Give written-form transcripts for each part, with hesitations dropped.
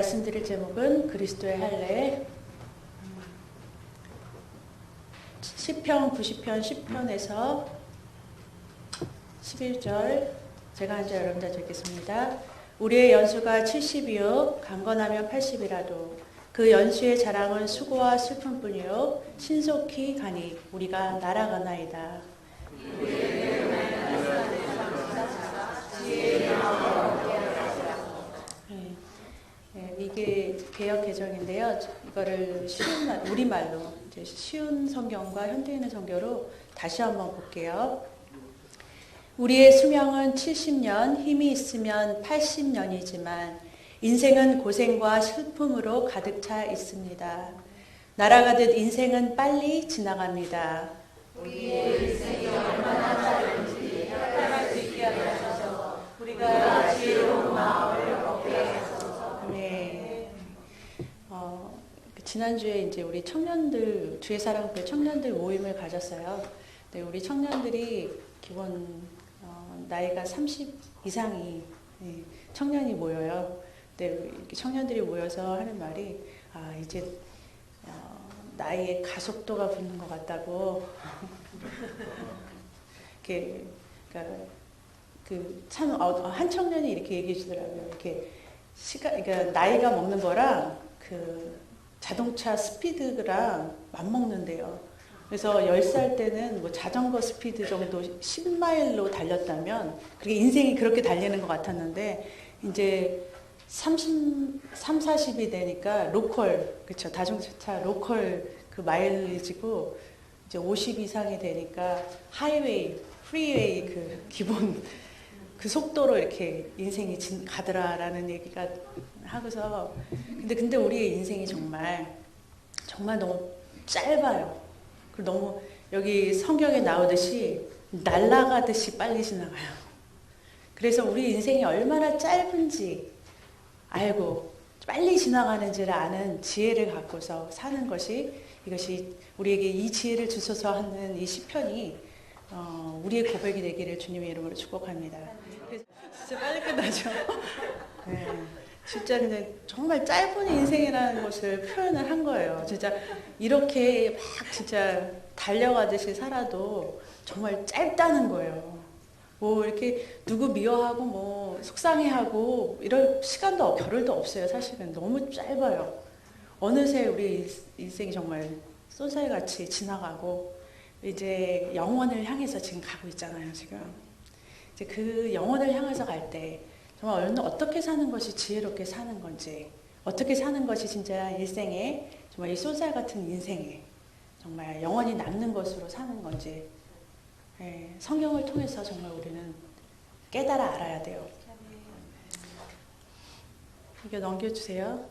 말씀드릴 제목은 그리스도의 할례. 시편 90편 10편에서 11절 제가 한 절 여러분들 읽겠습니다. 우리의 연수가 70이요 강건하면 80이라도 그 연수의 자랑은 수고와 슬픔뿐이요 신속히 가니 우리가 날아가나이다. 이게 개역 개정인데요. 이거를 우리말로 이제 쉬운 성경과 현대인의 성경으로 다시 한번 볼게요. 우리의 수명은 70년, 힘이 있으면 80년이지만 인생은 고생과 슬픔으로 가득 차 있습니다. 날아가듯 인생은 빨리 지나갑니다. 우리의 인생이 얼마나 짧은지 해탈할 수 있게 하셔서 우리가 지혜로운 마음을 얻게 하소서. 네. 지난주에 이제 우리 청년들, 주의 사랑교회 청년들 모임을 가졌어요. 네, 우리 청년들이 기본 나이가 30 이상이 청년이 모여요. 네, 청년들이 모여서 하는 말이 이제 나이에 가속도가 붙는 것 같다고. 이렇게 한 청년이 이렇게 얘기해 주더라고요. 이렇게 그러니까 나이가 먹는 거랑 그 자동차 스피드랑 맞먹는데요. 그래서 10살 때는 뭐 자전거 스피드 정도 10마일로 달렸다면 그게 인생이 그렇게 달리는 것 같았는데 이제 40이 되니까 로컬, 그렇죠. 자동차 로컬 그 마일리지고 이제 50 이상이 되니까 하이웨이, 프리웨이 그 기본 그 속도로 이렇게 인생이 가더라라는 얘기가 하고서 근데 우리의 인생이 정말 너무 짧아요. 그리고 너무 여기 성경에 나오듯이 날아가듯이 빨리 지나가요. 그래서 우리 인생이 얼마나 짧은지 알고 빨리 지나가는지를 아는 지혜를 갖고서 사는 이것이 우리에게 이 지혜를 주소서 하는 이 시편이 우리의 고백이 되기를 주님의 이름으로 축복합니다. 진짜 빨리 끝나죠. 네. 진짜 근데 정말 짧은 인생이라는 것을 표현을 한 거예요. 진짜 이렇게 막 진짜 달려가듯이 살아도 정말 짧다는 거예요. 뭐 이렇게 누구 미워하고 뭐 속상해하고 이럴 시간도 겨를도 없어요. 사실은 너무 짧아요. 어느새 우리 인생이 정말 쏜살같이 지나가고 이제 영원을 향해서 지금 가고 있잖아요. 지금 이제 그 영원을 향해서 갈 때 정말 어떻게 사는 것이 지혜롭게 사는 건지, 어떻게 사는 것이 진짜 일생에 정말 이 쏜살 같은 인생에 정말 영원히 남는 것으로 사는 건지 성경을 통해서 정말 우리는 깨달아 알아야 돼요. 이거 넘겨주세요.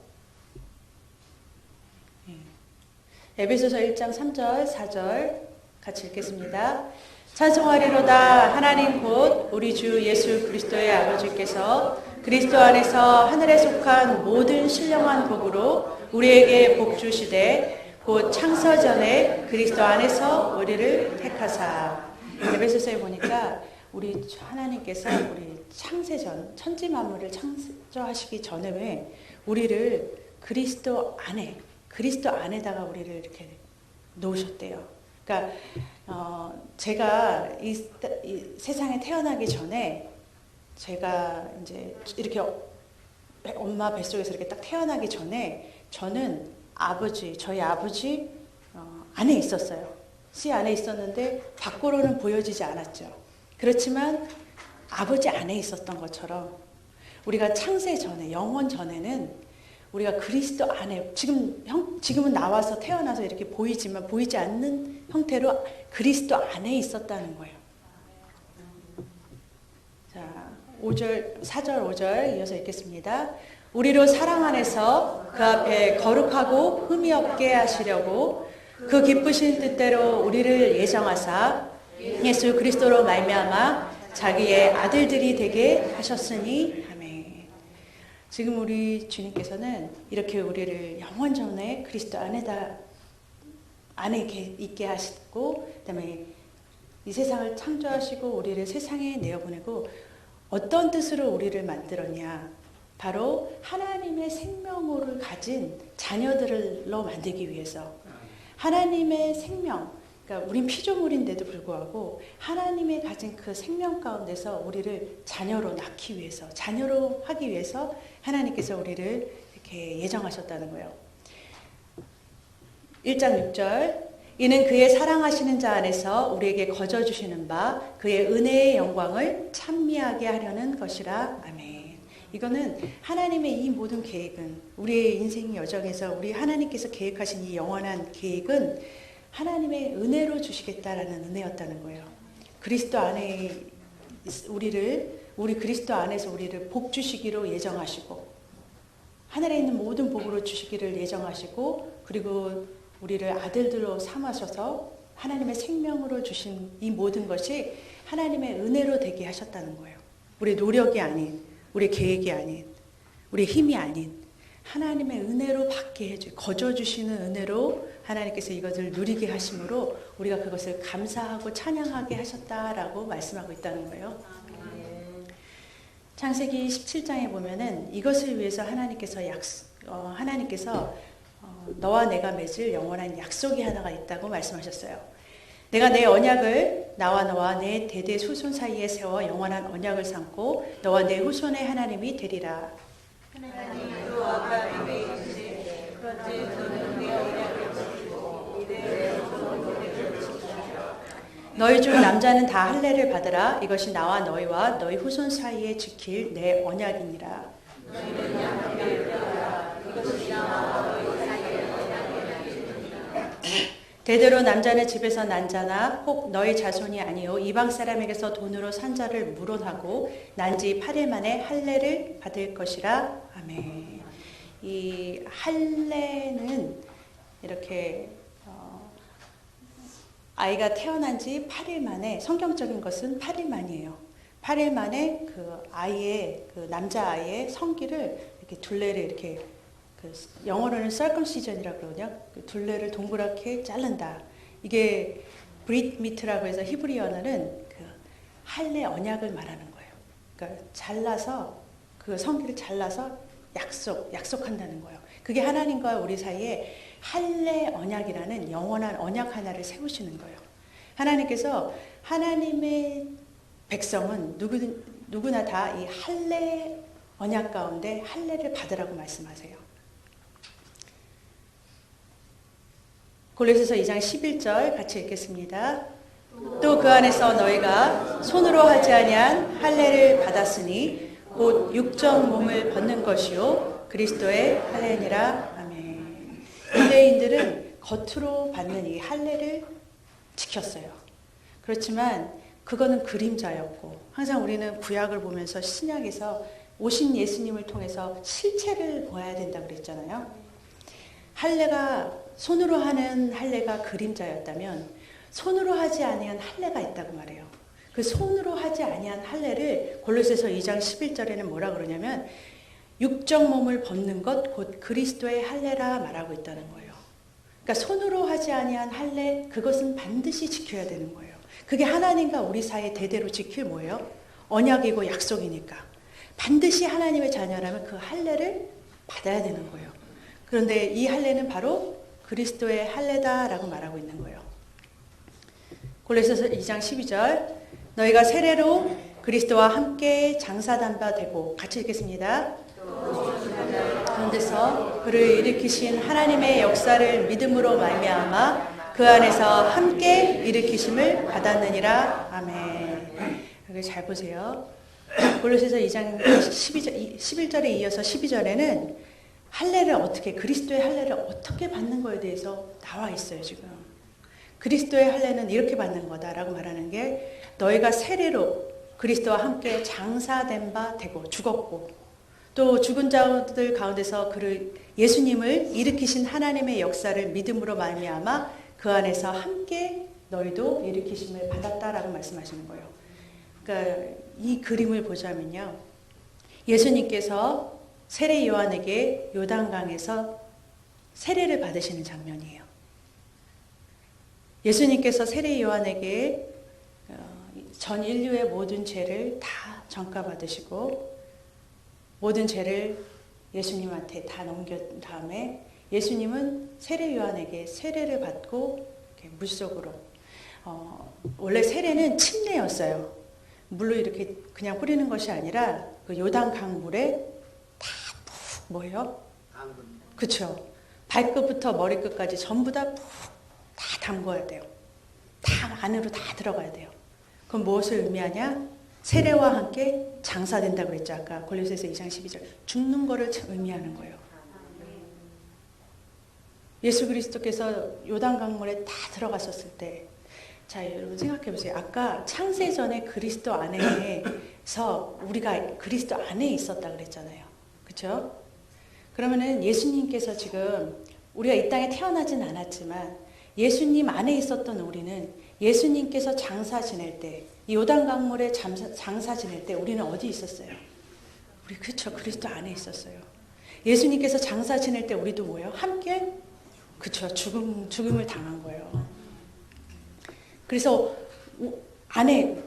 에베소서 1장 3절 4절 같이 읽겠습니다. 찬송하리로다. 하나님 곧 우리 주 예수 그리스도의 아버지께서 그리스도 안에서 하늘에 속한 모든 신령한 복으로 우리에게 복 주시되 곧 창세 전에 그리스도 안에서 우리를 택하사. 에베소서에 보니까 우리 하나님께서 우리 창세 전 천지 만물을 창조하시기 전에 왜 우리를 그리스도 안에다가 우리를 이렇게 놓으셨대요. 그러니까 제가 이 세상에 태어나기 전에 제가 이제 이렇게 엄마 뱃속에서 이렇게 딱 태어나기 전에 저는 저희 아버지 안에 있었어요. 씨 안에 있었는데 밖으로는 보여지지 않았죠. 그렇지만 아버지 안에 있었던 것처럼 우리가 창세 전에, 영원 전에는 우리가 그리스도 안에 지금은 나와서 태어나서 이렇게 보이지만 보이지 않는 형태로 그리스도 안에 있었다는 거예요. 자, 4절 5절 이어서 읽겠습니다. 우리로 사랑 안에서 그 앞에 거룩하고 흠이 없게 하시려고 그 기쁘신 뜻대로 우리를 예정하사 예수 그리스도로 말미암아 자기의 아들들이 되게 하셨으니 아멘. 지금 우리 주님께서는 이렇게 우리를 영원 전에 그리스도 안에 있게 하시고 그다음에 이 세상을 창조하시고 우리를 세상에 내어보내고 어떤 뜻으로 우리를 만들었냐. 바로 하나님의 생명을 가진 자녀들로 만들기 위해서 하나님의 생명, 그러니까 우린 피조물인데도 불구하고 하나님의 가진 그 생명 가운데서 우리를 자녀로 낳기 위해서, 자녀로 하기 위해서 하나님께서 우리를 이렇게 예정하셨다는 거예요. 1장 6절, 이는 그의 사랑하시는 자 안에서 우리에게 거저 주시는 바 그의 은혜의 영광을 찬미하게 하려는 것이라. 아멘. 이거는 하나님의 이 모든 계획은, 우리의 인생 여정에서 우리 하나님께서 계획하신 이 영원한 계획은 하나님의 은혜로 주시겠다라는 은혜였다는 거예요. 그리스도 안에 우리 그리스도 안에서 우리를 복 주시기로 예정하시고, 하늘에 있는 모든 복으로 주시기를 예정하시고, 그리고 우리를 아들들로 삼으셔서 하나님의 생명으로 주신 이 모든 것이 하나님의 은혜로 되게 하셨다는 거예요. 우리 노력이 아닌, 우리 계획이 아닌, 우리 힘이 아닌 하나님의 은혜로 받게 해주, 거저 주시는 은혜로 하나님께서 이것을 누리게 하심으로 우리가 그것을 감사하고 찬양하게 하셨다라고 말씀하고 있다는 거예요. 창세기 17장에 보면은 이것을 위해서 하나님께서 너와 내가 맺을 영원한 약속이 하나가 있다고 말씀하셨어요. 내가 내 언약을 나와 너와 내 대대 후손 사이에 세워 영원한 언약을 삼고 너와 내 후손의 하나님이 되리라. 하나님도 아브라함에게 이르시되 그런즉 너는 내 언약을 지키고 이내 후손에게 지키라. 너희 중 남자는 다 할례를 받으라. 이것이 나와 너희와 너희 후손 사이에 지킬 내 언약이니라. 너희는 양떼를 배우라. 이것이 나와 너희 사이에 대대로 남자는 집에서 난 자나 혹 너희 자손이 아니요 이방 사람에게서 돈으로 산 자를 물어하고 난 지 8일 만에 할례를 받을 것이라. 아멘. 이 할례는 이렇게 아이가 태어난 지 8일 만에, 성경적인 것은 8일 만이에요. 8일 만에 그 아이의, 그 남자아이의 성기를 이렇게 둘레를 이렇게, 그 영어로는 circumcision이라고 그러거든요. 그 둘레를 동그랗게 자른다. 이게 브릿 미트라고 해서 히브리 언어는 그 할례 언약을 말하는 거예요. 그러니까 잘라서, 그 성기를 잘라서 약속한다는 거예요. 그게 하나님과 우리 사이에 할례 언약이라는 영원한 언약 하나를 세우시는 거예요. 하나님께서 하나님의 백성은 누구나 다 이 할례 언약 가운데 할례를 받으라고 말씀하세요. 골로새서 2장 11절 같이 읽겠습니다. 또 그 안에서 너희가 손으로 하지 아니한 할례를 받았으니 곧 육적 몸을 벗는 것이요 그리스도의 할례니라. 아멘. 유대인들은 겉으로 받는 이 할례를 지켰어요. 그렇지만 그거는 그림자였고, 항상 우리는 구약을 보면서 신약에서 오신 예수님을 통해서 실체를 보아야 된다고 그랬잖아요. 할례가, 손으로 하는 할례가 그림자였다면 손으로 하지 아니한 할례가 있다고 말해요. 그 손으로 하지 아니한 할례를 골로새서 2장 11절에는 뭐라 그러냐면 육적 몸을 벗는 것 곧 그리스도의 할례라 말하고 있다는 거예요. 그러니까 손으로 하지 아니한 할례, 그것은 반드시 지켜야 되는 거예요. 그게 하나님과 우리 사이에 대대로 지킬 뭐예요? 언약이고 약속이니까 반드시 하나님의 자녀라면 그 할례를 받아야 되는 거예요. 그런데 이 할례는 바로 그리스도의 할례다라고 말하고 있는 거예요. 골로새서 2장 12절, 너희가 세례로 그리스도와 함께 장사된 바 되고, 같이 읽겠습니다. 가운데서 그를 일으키신 하나님의 역사를 믿음으로 말미암아 그 안에서 함께 일으키심을 받았느니라. 아멘. 여기 잘 보세요. 골로새서 2장 11절에 이어서 12절에는 할례를 어떻게, 그리스도의 할례를 어떻게 받는 거에 대해서 나와 있어요, 지금. 그리스도의 할례는 이렇게 받는 거다라고 말하는 게, 너희가 세례로 그리스도와 함께 장사된 바 되고, 죽었고, 또 죽은 자들 가운데서 그를, 예수님을 일으키신 하나님의 역사를 믿음으로 말미암아 그 안에서 함께 너희도 일으키심을 받았다라고 말씀하시는 거예요. 그러니까 이 그림을 보자면요, 예수님께서 세례 요한에게 요단강에서 세례를 받으시는 장면이에요. 예수님께서 세례 요한에게 전 인류의 모든 죄를 다 전가받으시고 모든 죄를 예수님한테 다 넘긴 다음에 예수님은 세례 요한에게 세례를 받고 이렇게 물속으로 원래 세례는 침례였어요. 물로 이렇게 그냥 뿌리는 것이 아니라 그 요단 강물에 다 푹 뭐예요? 그렇죠. 발끝부터 머리끝까지 전부 다 푹 다 담궈야 돼요. 다 안으로 다 들어가야 돼요. 그럼 무엇을 의미하냐? 세례와 함께 장사된다고 그랬죠. 아까 골로새서 2장 12절. 죽는 거를 의미하는 거예요. 예수 그리스도께서 요단 강물에 다 들어갔었을 때, 자 여러분 생각해 보세요. 아까 창세전에 그리스도 안에서 우리가 그리스도 안에 있었다 그랬잖아요. 그렇죠? 그러면은 예수님께서 지금 우리가 이 땅에 태어나진 않았지만 예수님 안에 있었던 우리는 예수님께서 장사 지낼 때, 요단 강물에 장사 지낼 때 우리는 어디 있었어요? 우리 그렇죠. 그리스도 안에 있었어요. 예수님께서 장사 지낼 때 우리도 뭐예요? 함께 그렇죠. 죽음을 당한 거예요. 그래서 안에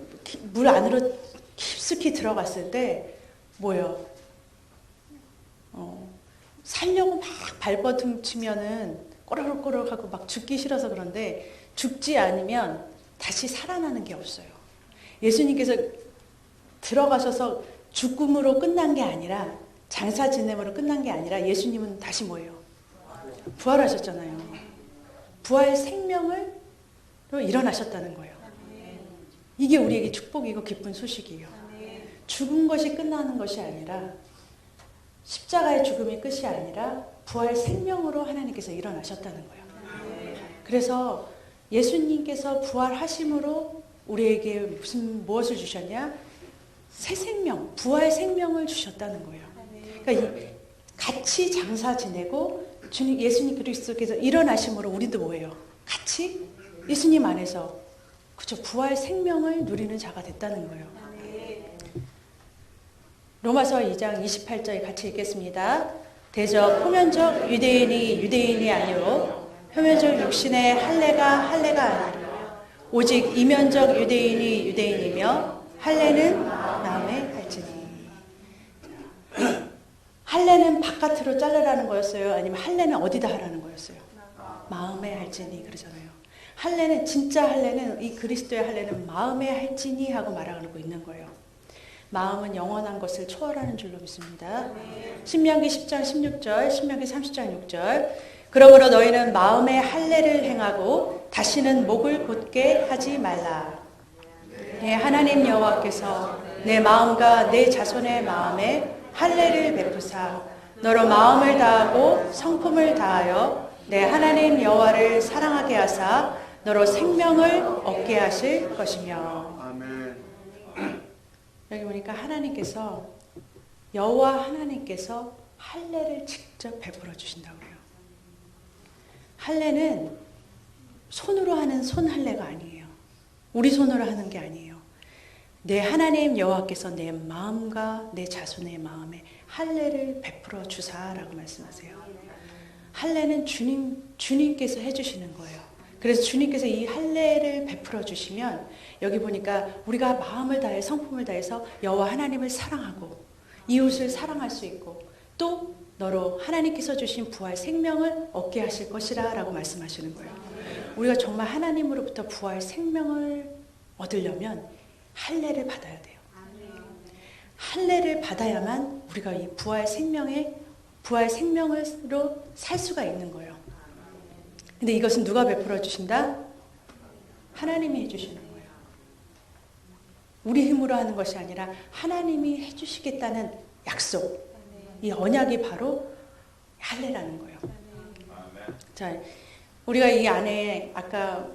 물 안으로 깊숙이 들어갔을 때 뭐예요? 살려고 막 발버둥 치면은 꼬르륵꼬르륵 하고 막 죽기 싫어서 그런데 죽지 않으면 다시 살아나는 게 없어요. 예수님께서 들어가셔서 죽음으로 끝난 게 아니라 장사 지냄으로 끝난 게 아니라 예수님은 다시 뭐예요? 부활하셨잖아요. 부활 생명으로 일어나셨다는 거예요. 이게 우리에게 축복이고 기쁜 소식이에요. 죽은 것이 끝나는 것이 아니라 십자가의 죽음이 끝이 아니라 부활 생명으로 하나님께서 일어나셨다는 거예요. 그래서 예수님께서 부활하심으로 우리에게 무엇을 주셨냐? 새 생명, 부활 생명을 주셨다는 거예요. 그러니까 같이 장사 지내고 주님 예수님 그리스도께서 일어나심으로 우리도 뭐예요? 같이 예수님 안에서 그죠 부활 생명을 누리는 자가 됐다는 거예요. 로마서 2장 28절 같이 읽겠습니다. 대저 표면적 유대인이 아니요 표면적 육신의 할례가 아니라 오직 이면적 유대인이 유대인이며 할례는 마음에 할지니. 할례는 바깥으로 자르라는 거였어요? 아니면 할례는 어디다 하라는 거였어요? 마음에 할지니 그러잖아요. 할례는 진짜 할례는 이 그리스도의 할례는 마음에 할지니 하고 말하고 있는 거예요. 마음은 영원한 것을 초월하는 줄로 믿습니다. 신명기 10장 16절, 신명기 30장 6절. 그러므로 너희는 마음의 할례를 행하고 다시는 목을 곧게 하지 말라. 내 하나님 여호와께서 내 마음과 내 자손의 마음에 할례를 베푸사 너로 마음을 다하고 성품을 다하여 내 하나님 여호와를 사랑하게 하사 너로 생명을 얻게 하실 것이며. 아멘. 여기 보니까 하나님께서 여호와 하나님께서 할례를 직접 베풀어 주신다고 해요. 할례는 손으로 하는 손 할례가 아니에요. 우리 손으로 하는 게 아니에요. 내 하나님 여호와께서 내 마음과 내 자손의 마음에 할례를 베풀어 주사라고 말씀하세요. 할례는 주님께서 해주시는 거예요. 그래서 주님께서 이 할례를 베풀어 주시면 여기 보니까 우리가 마음을 다해 성품을 다해서 여호와 하나님을 사랑하고 이웃을 사랑할 수 있고 또 너로 하나님께서 주신 부활 생명을 얻게 하실 것이라 라고 말씀하시는 거예요. 우리가 정말 하나님으로부터 부활 생명을 얻으려면 할례를 받아야 돼요. 할례를 받아야만 우리가 이 부활 생명으로 살 수가 있는 거예요. 근데 이것은 누가 베풀어 주신다? 하나님이 해주시는 거예요. 우리 힘으로 하는 것이 아니라 하나님이 해주시겠다는 약속. 이 언약이 바로 할례라는 거예요. 자, 우리가 이 안에 아까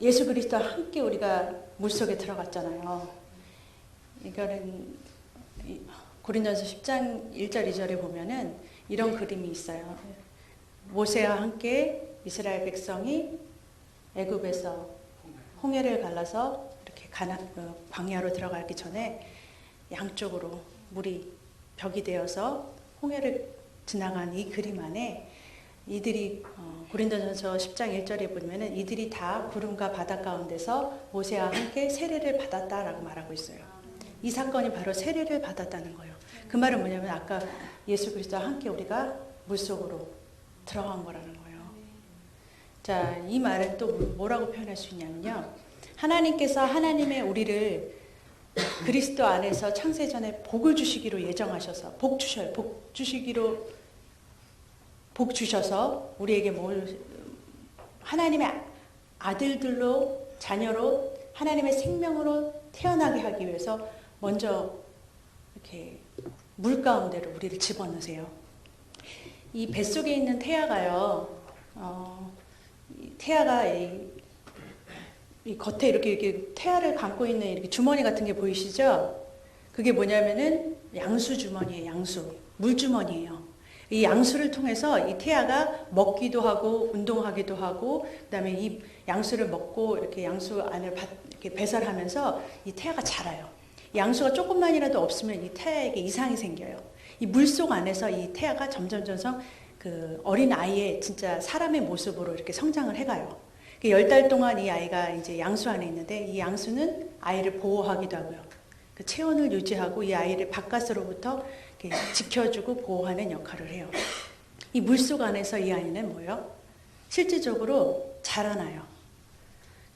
예수 그리스도와 함께 우리가 물속에 들어갔잖아요. 이거는 고린도전서 10장 1절 2절에 보면은 이런 그림이 있어요. 모세와 함께 이스라엘 백성이 애굽에서 홍해를 갈라서 이렇게 광야로 들어가기 전에 양쪽으로 물이 벽이 되어서 홍해를 지나간 이 그림 안에 이들이 고린도전서 10장 1절에 보면은 이들이 다 구름과 바다 가운데서 모세와 함께 세례를 받았다라고 말하고 있어요. 이 사건이 바로 세례를 받았다는 거예요. 그 말은 뭐냐면 아까 예수 그리스도와 함께 우리가 물속으로 들어간 거라는 거예요. 자, 이 말은 또 뭐라고 표현할 수 있냐면요. 하나님께서 하나님의 우리를 그리스도 안에서 창세전에 복을 주시기로 예정하셔서 복 주셔요. 복 주시기로 복 주셔서 우리에게 하나님의 아들들로 자녀로 하나님의 생명으로 태어나게 하기 위해서 먼저 이렇게 물 가운데로 우리를 집어넣으세요. 이 뱃속에 있는 태아가요. 태아가 이 겉에 이렇게 태아를 감고 있는 이렇게 주머니 같은 게 보이시죠? 그게 뭐냐면은 양수 주머니예요. 양수. 물 주머니예요. 이 양수를 통해서 이 태아가 먹기도 하고 운동하기도 하고 그다음에 이 양수를 먹고 이렇게 양수 안을 이렇게 배설하면서 이 태아가 자라요. 양수가 조금만이라도 없으면 이 태아에게 이상이 생겨요. 이 물속 안에서 이 태아가 점점 그 어린 아이의 진짜 사람의 모습으로 이렇게 성장을 해가요. 10달 동안 이 아이가 이제 양수 안에 있는데 이 양수는 아이를 보호하기도 하고요. 그 체온을 유지하고 이 아이를 바깥으로부터 이렇게 지켜주고 보호하는 역할을 해요. 이 물속 안에서 이 아이는 뭐예요? 실질적으로 자라나요.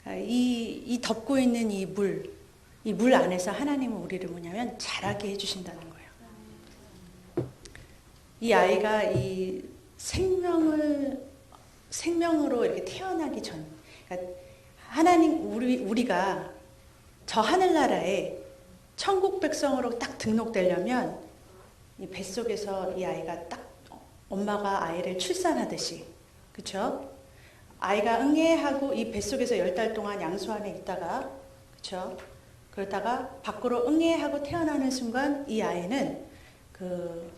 이 덮고 있는 이 물 안에서 하나님은 우리를 뭐냐면 자라게 해주신다는 거예요. 이 아이가 이 생명으로 이렇게 태어나기 전, 그러니까 우리가 저 하늘나라에 천국 백성으로 딱 등록되려면 이 뱃속에서 이 아이가 딱 엄마가 아이를 출산하듯이, 그렇죠? 아이가 응애하고 이 뱃속에서 10달 동안 양수 안에 있다가, 그렇죠? 그러다가 밖으로 응애하고 태어나는 순간 이 아이는 그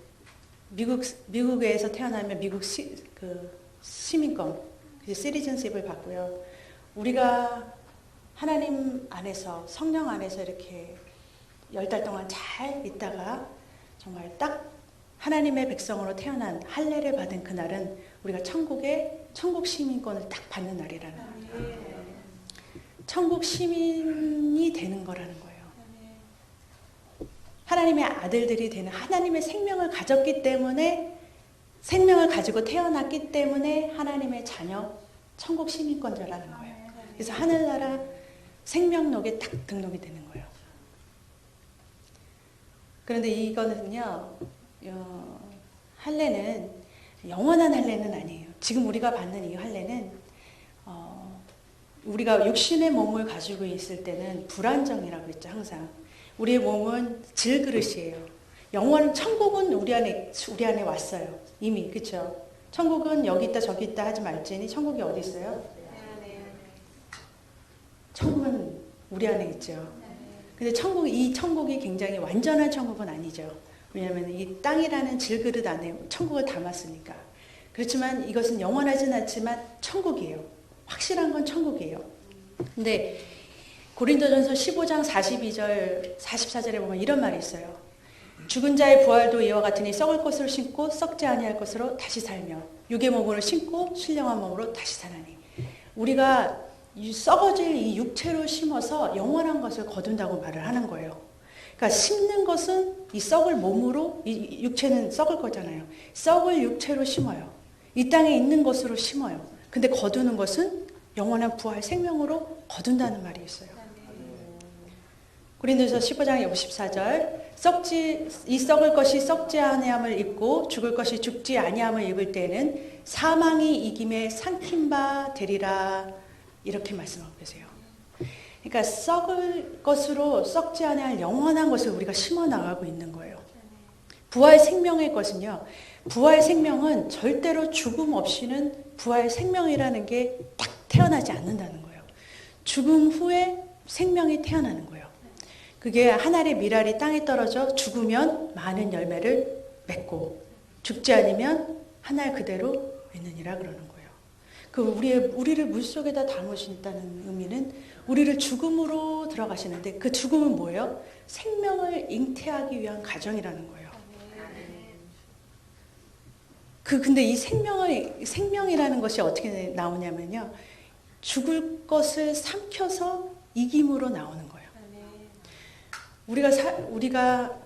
미국에서 태어나면 미국 시민권, 시티즌십을 받고요. 우리가 하나님 안에서 성령 안에서 이렇게 10달 동안 잘 있다가 정말 딱 하나님의 백성으로 태어난 할례를 받은 그날은 우리가 천국 시민권을 딱 받는 날이라는 거예요. 천국 시민이 되는 거라는 거예요. 하나님의 아들들이 되는, 하나님의 생명을 가졌기 때문에, 생명을 가지고 태어났기 때문에 하나님의 자녀, 천국 시민권자라는 거예요. 그래서 하늘나라 생명록에 딱 등록이 되는 거예요. 그런데 이거는요, 할례는 영원한 할례는 아니에요. 지금 우리가 받는 이 할례는 우리가 육신의 몸을 가지고 있을 때는 불안정이라고 했죠. 항상 우리의 몸은 질그릇이에요. 영원한 천국은 우리 안에 왔어요. 이미, 그렇죠? 천국은 여기 있다 저기 있다 하지 말지니 천국이 어디 있어요? 천국은 우리 안에 있죠. 근데 이 천국이 굉장히 완전한 천국은 아니죠. 왜냐하면 이 땅이라는 질그릇 안에 천국을 담았으니까. 그렇지만 이것은 영원하진 않지만 천국이에요. 확실한 건 천국이에요. 근데 고린도전서 15장 42절 44절에 보면 이런 말이 있어요. 죽은 자의 부활도 이와 같으니 썩을 것을 신고 썩지 아니할 것으로 다시 살며 육의 몸으로 신고 신령한 몸으로 다시 사나니. 우리가 썩어질 이 육체로 심어서 영원한 것을 거둔다고 말을 하는 거예요. 그러니까 심는 것은 이 썩을 몸으로, 이 육체는 썩을 거잖아요. 썩을 육체로 심어요. 이 땅에 있는 것으로 심어요. 근데 거두는 것은 영원한 부활 생명으로 거둔다는 말이 있어요. 고린도서 15장 54절 이 썩을 것이 썩지 아니함을 입고 죽을 것이 죽지 아니함을 입을 때는 사망이 이김에 삼킨 바 되리라 이렇게 말씀하고 계세요. 그러니까 썩을 것으로 썩지 아니할 영원한 것을 우리가 심어 나가고 있는 거예요. 부활 생명의 것은요. 부활 생명은 절대로 죽음 없이는 부활 생명이라는 게 딱 태어나지 않는다는 거예요. 죽음 후에 생명이 태어나는 거예요. 그게 한 알의 밀알이 땅에 떨어져 죽으면 많은 열매를 맺고 죽지 않으면 한 알 그대로 있느니라 그러는 거예요. 그 우리를 물속에다 담으신다는 의미는 우리를 죽음으로 들어가시는데 그 죽음은 뭐예요? 생명을 잉태하기 위한 과정이라는 거예요. 근데 이 생명이라는 것이 어떻게 나오냐면요. 죽을 것을 삼켜서 이김으로 나오는 거예요. 우리가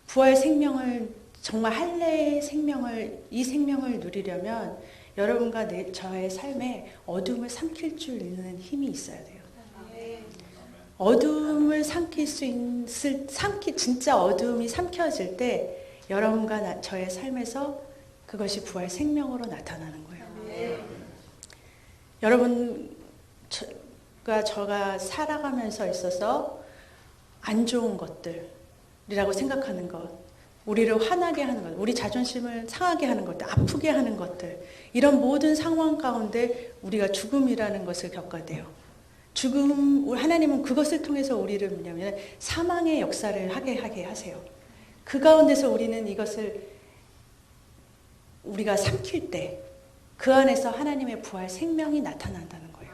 부활 생명을 정말 할례의 생명을 이 생명을 누리려면 여러분과 저의 삶에 어둠을 삼킬 줄 있는 힘이 있어야 돼요. 어둠을 삼킬 수 있을 진짜 어둠이 삼켜질 때 여러분과 저의 삶에서 그것이 부활 생명으로 나타나는 거예요. 여러분과 저가 살아가면서 있어서 안 좋은 것들이라고 생각하는 것, 우리를 화나게 하는 것, 우리 자존심을 상하게 하는 것들, 아프게 하는 것들, 이런 모든 상황 가운데 우리가 죽음이라는 것을 겪어야 돼요. 하나님은 그것을 통해서 우리를 뭐냐면 사망의 역사를 하게 하세요. 그 가운데서 우리는 이것을 우리가 삼킬 때 그 안에서 하나님의 부활 생명이 나타난다는 거예요.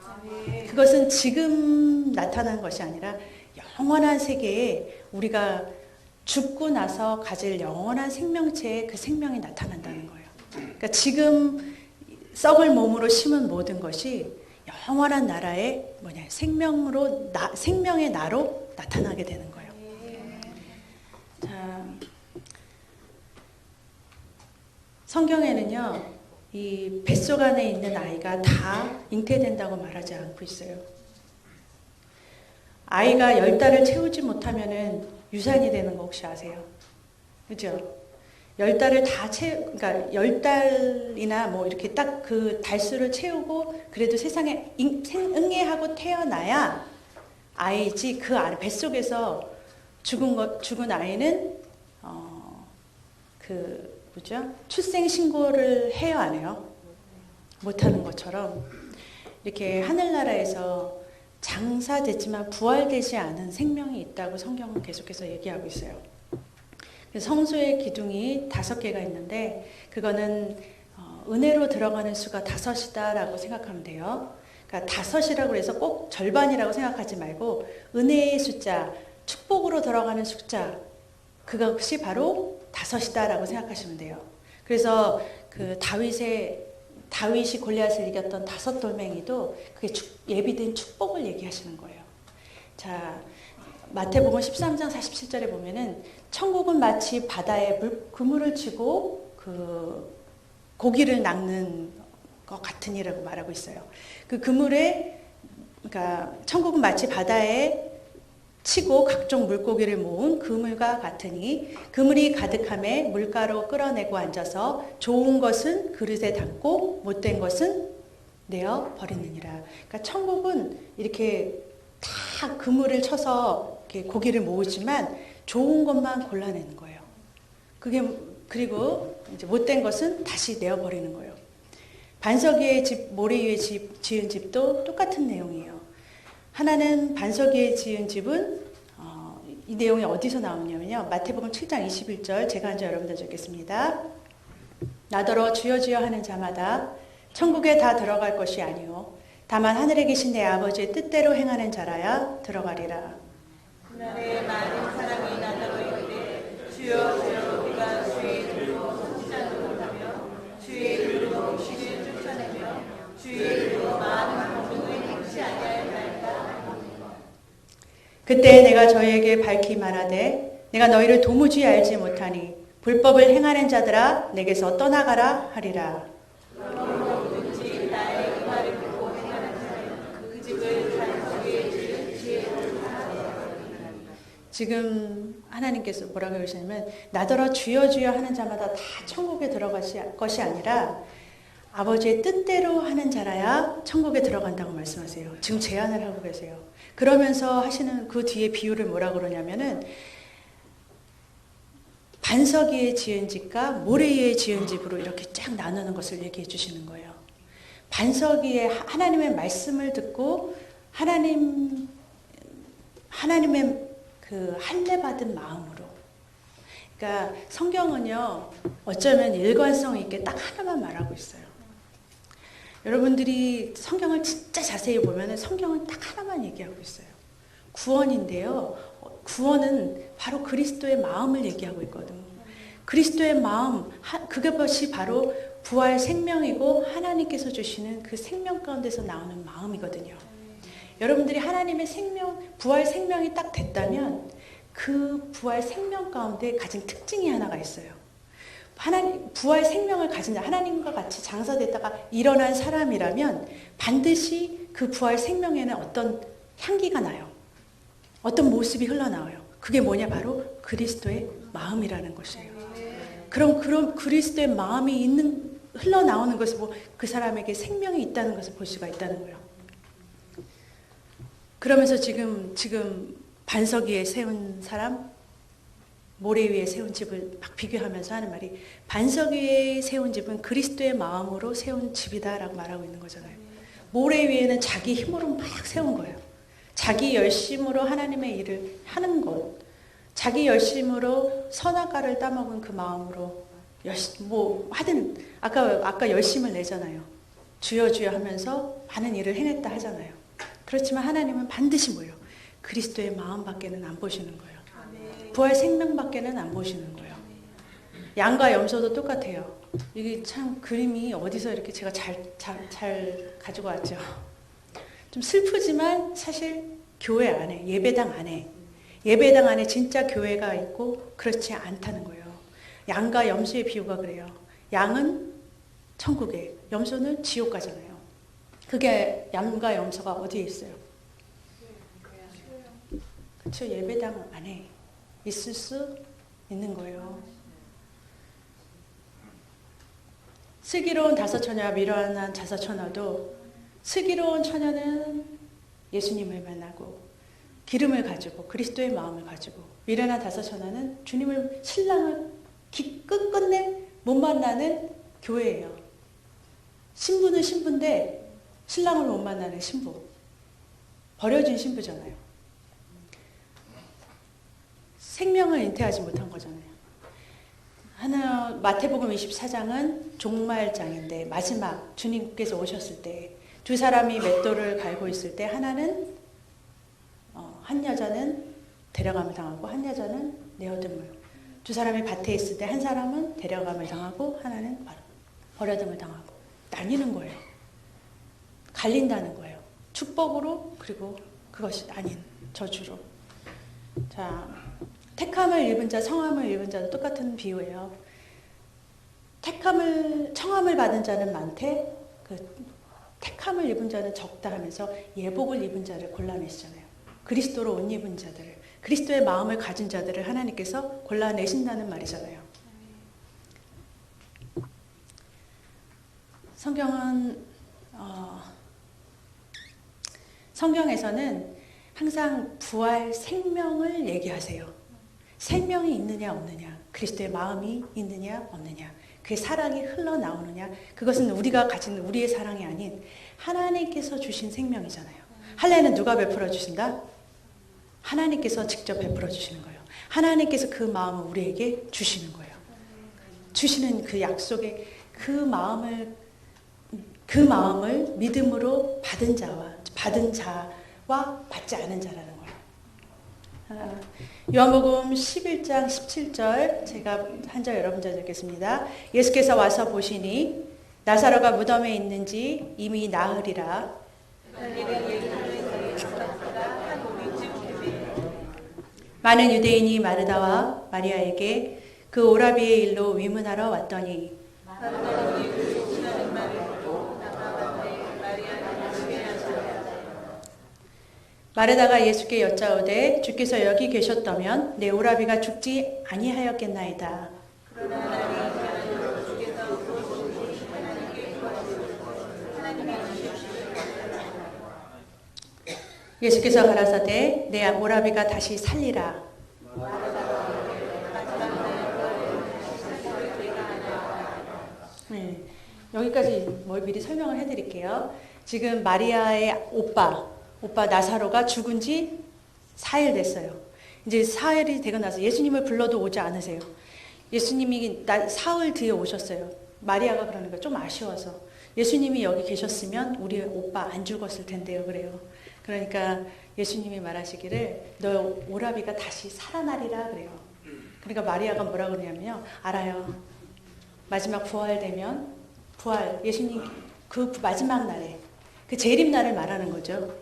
그것은 지금 나타난 것이 아니라 영원한 세계에 우리가 죽고 나서 가질 영원한 생명체에 그 생명이 나타난다는 거예요. 그러니까 지금 썩을 몸으로 심은 모든 것이 영원한 나라의 생명의 나로 나타나게 되는 거예요. 자, 성경에는요, 이 뱃속 안에 있는 아이가 다 잉태된다고 말하지 않고 있어요. 아이가 10달을 채우지 못하면은 유산이 되는 거 혹시 아세요? 그죠? 10달을 그러니까 10달이나 뭐 이렇게 딱 그 달수를 채우고 그래도 세상에 응애하고 태어나야 아이지, 그 뱃속에서 죽은 아이는, 출생 신고를 해요, 안 해요? 못하는 것처럼 이렇게 하늘나라에서 장사됐지만 부활되지 않은 생명이 있다고 성경은 계속해서 얘기하고 있어요. 성소의 기둥이 5개가 있는데 그거는 은혜로 들어가는 수가 5이다라고 생각하면 돼요. 그러니까 5이라고 해서 꼭 절반이라고 생각하지 말고 은혜의 숫자, 축복으로 들어가는 숫자, 그것이 바로 5이다라고 생각하시면 돼요. 그래서 그 다윗이 골리앗을 이겼던 5돌멩이도 그게 예비된 축복을 얘기하시는 거예요. 자, 마태복음 13장 47절에 보면은 천국은 마치 바다에 그물을 치고 그 고기를 낚는 것 같으니라고 말하고 있어요. 그 그물에, 그러니까 천국은 마치 바다에 치고 각종 물고기를 모은 그물과 같으니 그물이 가득함에 물가로 끌어내고 앉아서 좋은 것은 그릇에 담고 못된 것은 내어 버리느니라. 그러니까 천국은 이렇게 다 그물을 쳐서 이렇게 고기를 모으지만 좋은 것만 골라내는 거예요. 그리고 이제 못된 것은 다시 내어 버리는 거예요. 반석 위의 집, 모래 위에 지은 집도 똑같은 내용이에요. 하나는 반석 위에 지은 집은 이 내용이 어디서 나오냐면요. 마태복음 7장 21절 제가 먼저 여러분들 적겠습니다. 나더러 주여 주여 하는 자마다 천국에 다 들어갈 것이 아니요 다만 하늘에 계신 내 아버지의 뜻대로 행하는 자라야 들어가리라. 그날에 많은 사람이 나더러 이르되 주여 주여 우리가 주의 이름으로 선지자도 못하며 주의 이름으로 귀신을 쫓아내며 주의 이름으로 많은 공동을 행치 아니하였나이까. 그때 내가 저희에게 밝히 말하되 내가 너희를 도무지 알지 못하니 불법을 행하는 자들아 내게서 떠나가라 하리라. 누구든지 나의 그 말을 듣고 행하는 자는 그 집을 단수에 지은 지혜로운 지금 하나님께서 뭐라고 그러시냐면 나더러 주여 주여 하는 자마다 다 천국에 들어갈 것이 아니라 아버지의 뜻대로 하는 자라야 천국에 들어간다고 말씀하세요. 지금 제안을 하고 계세요. 그러면서 하시는 그 뒤에 비유를 뭐라고 그러냐면은 반석 위에 지은 집과 모래 위에 지은 집으로 이렇게 쫙 나누는 것을 얘기해 주시는 거예요. 반석 위에 하나님의 말씀을 듣고 하나님의 그 할례 받은 마음으로. 그러니까 성경은요 어쩌면 일관성 있게 딱 하나만 말하고 있어요. 여러분들이 성경을 진짜 자세히 보면 성경은 딱 하나만 얘기하고 있어요. 구원인데요. 구원은 바로 그리스도의 마음을 얘기하고 있거든요. 그리스도의 마음, 그것이 바로 부활 생명이고 하나님께서 주시는 그 생명 가운데서 나오는 마음이거든요. 여러분들이 하나님의 생명, 부활 생명이 딱 됐다면 그 부활 생명 가운데 가진 특징이 하나가 있어요. 하나님, 부활 생명을 가진 하나님과 같이 장사됐다가 일어난 사람이라면 반드시 그 부활 생명에는 어떤 향기가 나요. 어떤 모습이 흘러나와요. 그게 뭐냐? 바로 그리스도의 마음이라는 것이에요. 그럼 그리스도의 마음이 흘러나오는 것을 그 사람에게 생명이 있다는 것을 볼 수가 있다는 거예요. 그러면서 지금 반석 위에 세운 사람, 모래 위에 세운 집을 막 비교하면서 하는 말이 반석 위에 세운 집은 그리스도의 마음으로 세운 집이다라고 말하고 있는 거잖아요. 모래 위에는 자기 힘으로 막 세운 거예요. 자기 열심으로 하나님의 일을 하는 것, 자기 열심으로 선악과를 따먹은 그 마음으로 하든 아까 열심을 내잖아요. 주여 주여 하면서 많은 일을 해냈다 하잖아요. 그렇지만 하나님은 반드시 뭐예요? 그리스도의 마음밖에는 안 보시는 거예요. 부활 생명밖에는 안 보시는 거예요. 양과 염소도 똑같아요. 이게 참 그림이 어디서 이렇게 제가 잘 가지고 왔죠. 좀 슬프지만 사실 교회 안에, 예배당 안에 진짜 교회가 있고 그렇지 않다는 거예요. 양과 염소의 비유가 그래요. 양은 천국에, 염소는 지옥 가잖아요. 그게 양과 염소가 어디에 있어요? 그렇죠. 예배당 안에 있을 수 있는 거예요. 슬기로운 다섯 처녀와 미련한 다섯 처녀도 슬기로운 처녀는 예수님을 만나고 기름을 가지고 그리스도의 마음을 가지고 미련한 다섯 처녀는 신랑을 끝끝내 못 만나는 교회예요. 신부는 신부인데 신랑을 못 만나는 신부. 버려진 신부잖아요. 생명을 잉태하지 못한 거잖아요. 마태복음 24장은 종말장인데 마지막 주님께서 오셨을 때 두 사람이 맷돌을 갈고 있을 때 하나는 한 여자는 데려감을 당하고 한 여자는 내어둠을, 두 사람이 밭에 있을 때 한 사람은 데려감을 당하고 하나는 버려둠을 당하고 나뉘는 거예요. 갈린다는 거예요. 축복으로 그리고 그것이 아닌 저주로. 자, 택함을 입은 자, 청함을 입은 자도 똑같은 비유예요. 청함을 받은 자는 많되 택함을 입은 자는 적다 하면서 예복을 입은 자를 골라내시잖아요. 그리스도로 옷 입은 자들을, 그리스도의 마음을 가진 자들을 하나님께서 골라내신다는 말이잖아요. 성경에서는 항상 부활 생명을 얘기하세요. 생명이 있느냐 없느냐, 그리스도의 마음이 있느냐 없느냐, 그의 사랑이 흘러나오느냐, 그것은 우리가 가진 우리의 사랑이 아닌 하나님께서 주신 생명이잖아요. 할례는 누가 베풀어 주신다? 하나님께서 직접 베풀어 주시는 거예요. 하나님께서 그 마음을 우리에게 주시는 거예요. 주시는 그 약속의 그 마음을 믿음으로 받은 자와 받지 않은 자라는 거예요. 요한복음 11장 17절 제가 한 절 여러분들 읽겠습니다. 예수께서 와서 보시니 나사로가 무덤에 있는지 이미 나으리라. 많은 유대인이 마르다와 마리아에게 그 오라비의 일로 위문하러 왔더니 마르다가 예수께 여짜오되 주께서 여기 계셨다면 내 오라비가 죽지 아니하였겠나이다. 예수께서 가라사대 내 오라비가 다시 살리라. 네, 여기까지 미리 설명을 해드릴게요. 지금 마리아의 오빠 나사로가 죽은 지 4일 됐어요. 이제 4일이 되고 나서 예수님을 불러도 오지 않으세요. 예수님이 사흘 뒤에 오셨어요. 마리아가 그러니까 좀 아쉬워서 예수님이 여기 계셨으면 우리 오빠 안 죽었을 텐데요. 그래요. 그러니까 예수님이 말하시기를 너 오라비가 다시 살아나리라 그래요. 그러니까 마리아가 뭐라 그러냐면요. 알아요. 마지막 부활되면 예수님 그 마지막 날에 그 재림날을 말하는 거죠.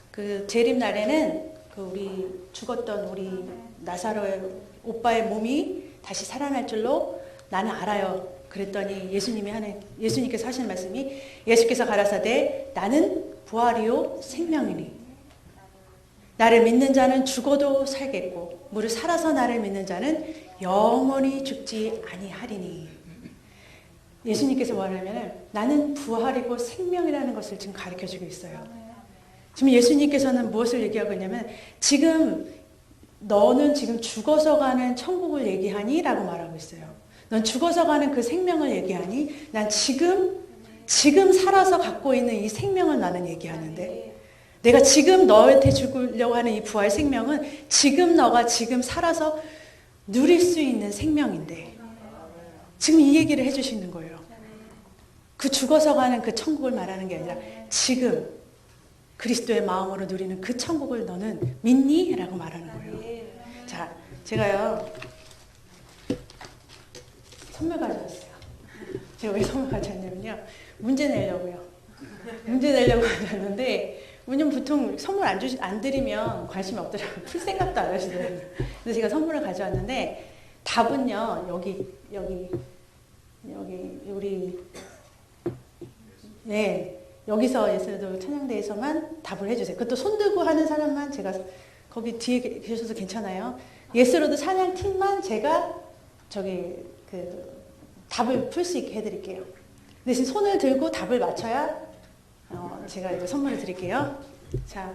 그 재림날에는 그 우리 죽었던 우리 나사로의 오빠의 몸이 다시 살아날 줄로 나는 알아요. 그랬더니 예수님께서 하신 말씀이 예수께서 가라사대 나는 부활이요 생명이니 나를 믿는 자는 죽어도 살겠고 무릇 살아서 나를 믿는 자는 영원히 죽지 아니하리니. 예수님께서 뭐냐면 나는 부활이고 생명이라는 것을 지금 가르쳐주고 있어요. 지금 예수님께서는 무엇을 얘기하고 있냐면 지금 너는 지금 죽어서 가는 천국을 얘기하니? 라고 말하고 있어요. 넌 죽어서 가는 그 생명을 얘기하니? 난 지금 살아서 갖고 있는 이 생명을 나는 얘기하는데 내가 지금 너한테 주려고 하는 이 부활 생명은 지금 너가 지금 살아서 누릴 수 있는 생명인데 지금 이 얘기를 해주시는 거예요. 그 죽어서 가는 그 천국을 말하는 게 아니라 지금 그리스도의 마음으로 누리는 그 천국을 너는 믿니? 라고 말하는 거예요. 자, 제가요 선물 가져왔어요. 제가 왜 선물 가져왔냐면요. 문제 내려고 가져왔는데 왜냐면 보통 선물 안 드리면 관심이 없더라고요. 풀 생각도 안 하시더라고요. 그래서 제가 선물을 가져왔는데 답은요. 여기 우리 네 여기서 예수도 찬양대에서만 답을 해주세요. 그것도 손 들고 하는 사람만 제가 거기 뒤에 계셔서 괜찮아요. 예스로드 찬양팀만 제가 답을 풀 수 있게 해드릴게요. 대신 손을 들고 답을 맞춰야 제가 이거 선물을 드릴게요. 자,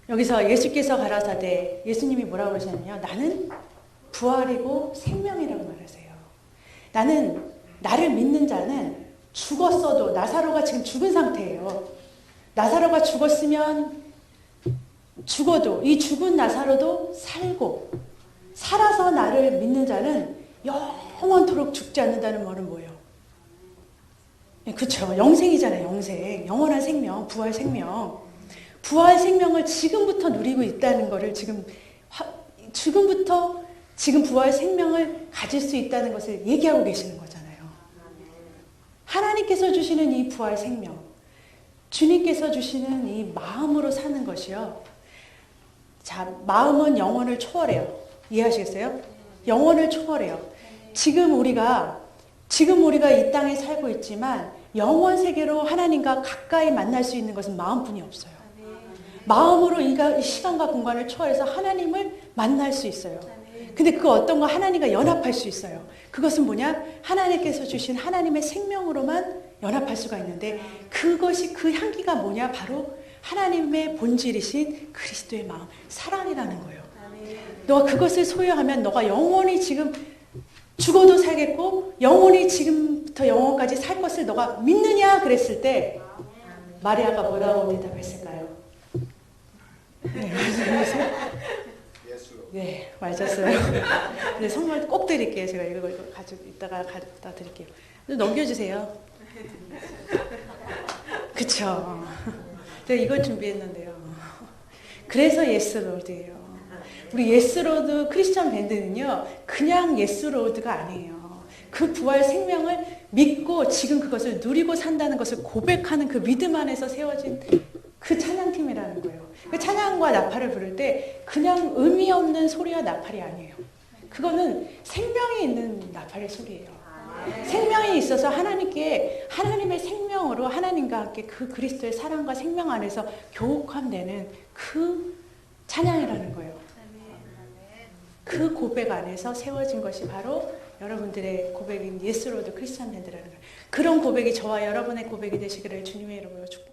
여기서 예수께서 가라사대 예수님이 뭐라고 하셨냐면요. 나는 부활이고 생명이라고 말하세요. 나를 믿는 자는 죽었어도 나사로가 지금 죽은 상태예요. 나사로가 죽었으면 죽어도 이 죽은 나사로도 살고 살아서 나를 믿는 자는 영원토록 죽지 않는다는 말은 뭐예요? 그렇죠. 영생이잖아요. 영생. 영원한 생명. 부활 생명. 부활 생명을 지금부터 누리고 있다는 것을 지금부터 지금 부활 생명을 가질 수 있다는 것을 얘기하고 계시는 거잖아요. 하나님께서 주시는 이 부활 생명. 주님께서 주시는 이 마음으로 사는 것이요. 자, 마음은 영혼을 초월해요. 이해하시겠어요? 영혼을 초월해요. 지금 우리가 이 땅에 살고 있지만 영원 세계로 하나님과 가까이 만날 수 있는 것은 마음뿐이 없어요. 마음으로 이 시간과 공간을 초월해서 하나님을 만날 수 있어요. 근데 그 어떤 거 하나님과 연합할 수 있어요. 그것은 뭐냐? 하나님께서 주신 하나님의 생명으로만 연합할 수가 있는데 그것이 그 향기가 뭐냐? 바로 하나님의 본질이신 그리스도의 마음, 사랑이라는 거예요. 너가 그것을 소유하면 너가 영원히 지금 죽어도 살겠고 영원히 지금부터 영원까지 살 것을 너가 믿느냐 그랬을 때 마리아가 뭐라고 대답했을까요? 네, 맞으세요? 네, 맞았어요. 네, 선물 꼭 드릴게요. 제가 이거 가지고 이따가 갖다 드릴게요. 넘겨주세요. 그쵸? 제가 이걸 준비했는데요. 그래서 예스로드예요. 우리 예스로드 크리스천 밴드는요, 그냥 예스로드가 아니에요. 그 부활 생명을 믿고 지금 그것을 누리고 산다는 것을 고백하는 그 믿음 안에서 세워진 그 찬양팀이라는 거예요. 그 찬양과 나팔을 부를 때 그냥 의미 없는 소리와 나팔이 아니에요. 그거는 생명이 있는 나팔의 소리예요. 생명이 있어서 하나님의 생명으로 하나님과 함께 그 그리스도의 사랑과 생명 안에서 교육함되는 그 찬양이라는 거예요. 그 고백 안에서 세워진 것이 바로 여러분들의 고백인 예스로드 크리스천 밴드라는 거예요. 그런 고백이 저와 여러분의 고백이 되시기를 주님의 이름으로 축복합니다.